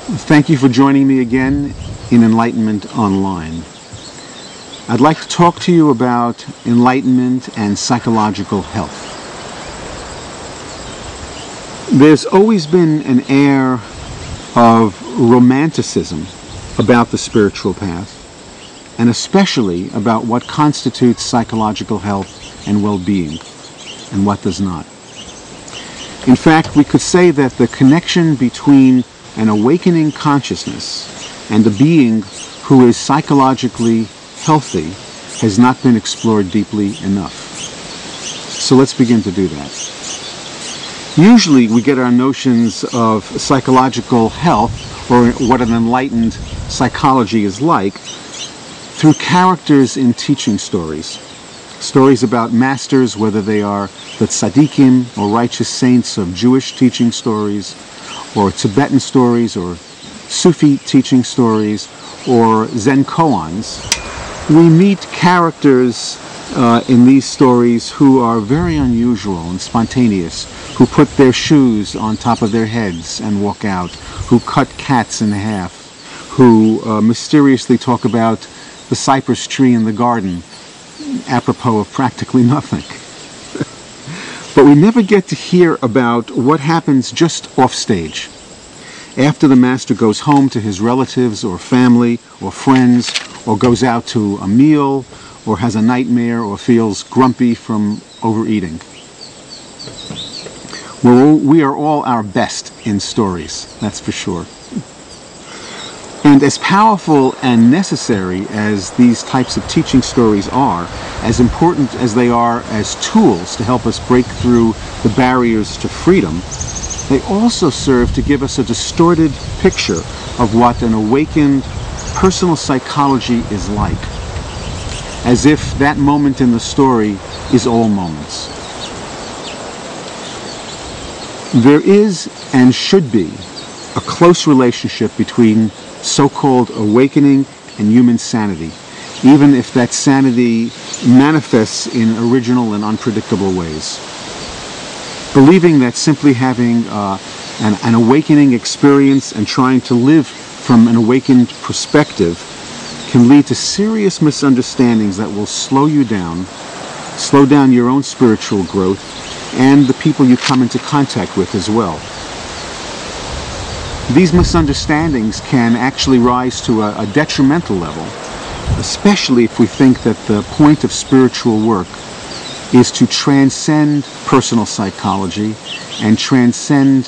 Thank you for joining me again in Enlightenment Online. I'd like to talk to you about enlightenment and psychological health. There's always been an air of romanticism about the spiritual path, and especially about what constitutes psychological health and well-being, and what does not. In fact, we could say that the connection between an awakening consciousness and a being who is psychologically healthy has not been explored deeply enough. So let's begin to do that. Usually we get our notions of psychological health, or what an enlightened psychology is like, through characters in teaching stories. Stories about masters, whether they are the tzaddikim or righteous saints of Jewish teaching stories, or Tibetan stories, or Sufi teaching stories, or Zen koans. We meet characters in these stories who are very unusual and spontaneous, who put their shoes on top of their heads and walk out, who cut cats in half, who mysteriously talk about the cypress tree in the garden, apropos of practically nothing. But we never get to hear about what happens just off stage. After the master goes home to his relatives or family or friends, or goes out to a meal, or has a nightmare, or feels grumpy from overeating. We are all our best in stories, that's for sure. And as powerful and necessary as these types of teaching stories are, as important as they are as tools to help us break through the barriers to freedom, they also serve to give us a distorted picture of what an awakened personal psychology is like, as if that moment in the story is all moments. There is and should be a close relationship between so-called awakening and human sanity, even if that sanity manifests in original and unpredictable ways. Believing that simply having an awakening experience and trying to live from an awakened perspective can lead to serious misunderstandings that will slow down your own spiritual growth and the people you come into contact with as well. These misunderstandings can actually rise to a detrimental level, especially if we think that the point of spiritual work is to transcend personal psychology and transcend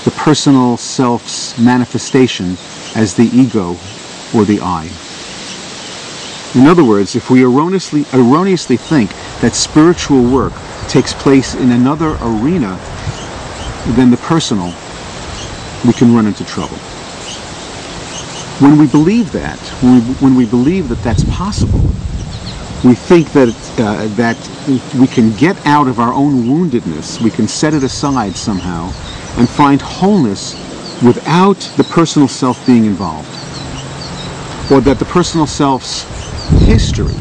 the personal self's manifestation as the ego or the I. In other words, if we erroneously think that spiritual work takes place in another arena than the personal, we can run into trouble. When we believe that, when we believe that that's possible, we think that we can get out of our own woundedness, we can set it aside somehow, and find wholeness without the personal self being involved, or that the personal self's history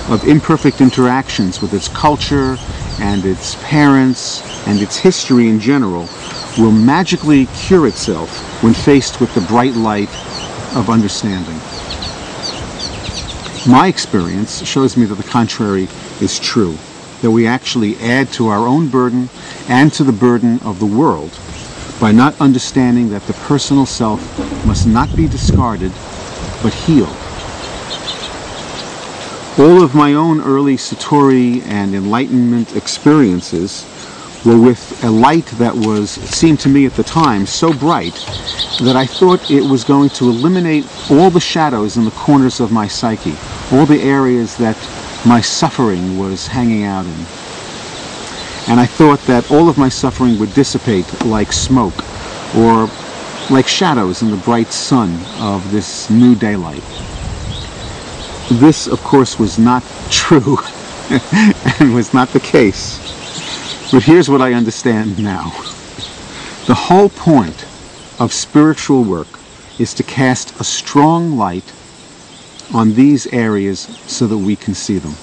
of imperfect interactions with its culture and its parents and its history in general will magically cure itself when faced with the bright light of understanding. My experience shows me that the contrary is true, that we actually add to our own burden and to the burden of the world by not understanding that the personal self must not be discarded, but healed. All of my own early Satori and enlightenment experiences were with a light that seemed to me at the time so bright that I thought it was going to eliminate all the shadows in the corners of my psyche, all the areas that my suffering was hanging out in. And I thought that all of my suffering would dissipate like smoke, or like shadows in the bright sun of this new daylight. This, of course, was not true and was not the case. But here's what I understand now. The whole point of spiritual work is to cast a strong light on these areas so that we can see them.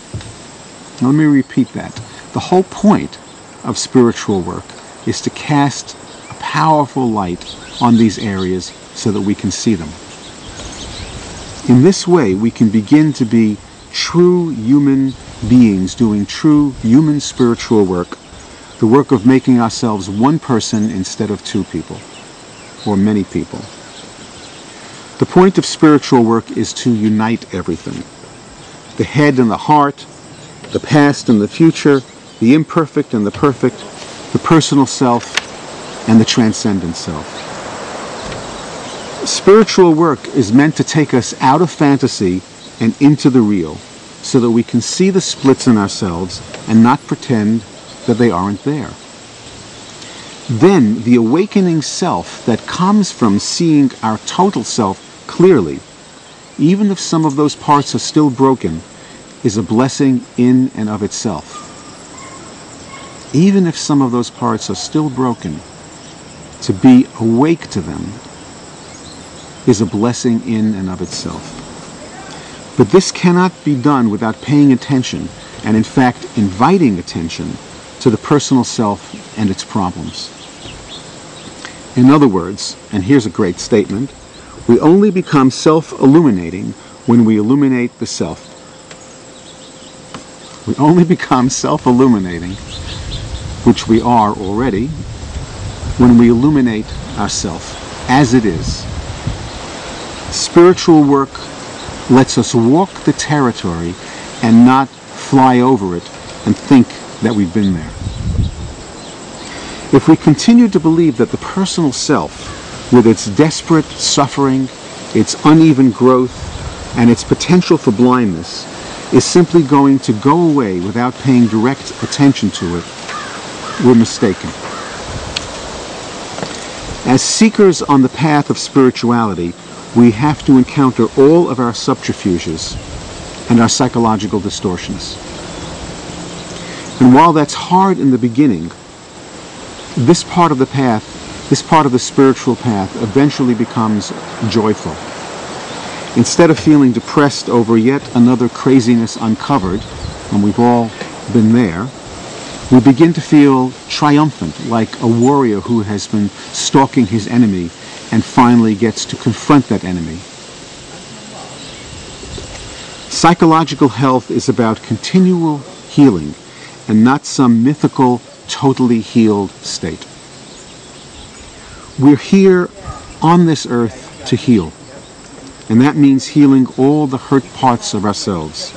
Now, let me repeat that. The whole point of spiritual work is to cast a powerful light on these areas so that we can see them. In this way, we can begin to be true human beings doing true human spiritual work, the work of making ourselves one person instead of two people, or many people. The point of spiritual work is to unite everything. The head and the heart, the past and the future, the imperfect and the perfect, the personal self and the transcendent self. Spiritual work is meant to take us out of fantasy and into the real, so that we can see the splits in ourselves and not pretend that they aren't there. Then the awakening self that comes from seeing our total self clearly, even if some of those parts are still broken, is a blessing in and of itself. Even if some of those parts are still broken, to be awake to them is a blessing in and of itself. But this cannot be done without paying attention, and in fact inviting attention to the personal self and its problems. In other words, and here's a great statement, we only become self-illuminating when we illuminate the self. We only become self-illuminating, which we are already, when we illuminate ourself as it is. Spiritual work lets us walk the territory and not fly over it and think that we've been there. If we continue to believe that the personal self, with its desperate suffering, its uneven growth, and its potential for blindness, is simply going to go away without paying direct attention to it, we're mistaken. As seekers on the path of spirituality, we have to encounter all of our subterfuges and our psychological distortions. And while that's hard in the beginning, this part of the path, this part of the spiritual path, eventually becomes joyful. Instead of feeling depressed over yet another craziness uncovered, and we've all been there, we begin to feel triumphant, like a warrior who has been stalking his enemy and finally gets to confront that enemy. Psychological health is about continual healing and not some mythical, totally healed state. We're here on this earth to heal, and that means healing all the hurt parts of ourselves,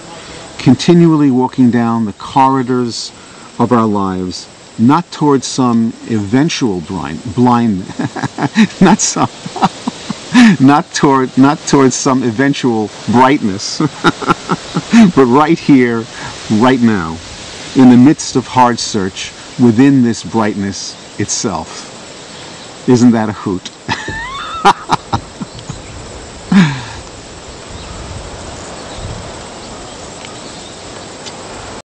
continually walking down the corridors of our lives, not towards some eventual not towards some eventual brightness, but right here, right now, in the midst of hard search, within this brightness itself. Isn't that a hoot?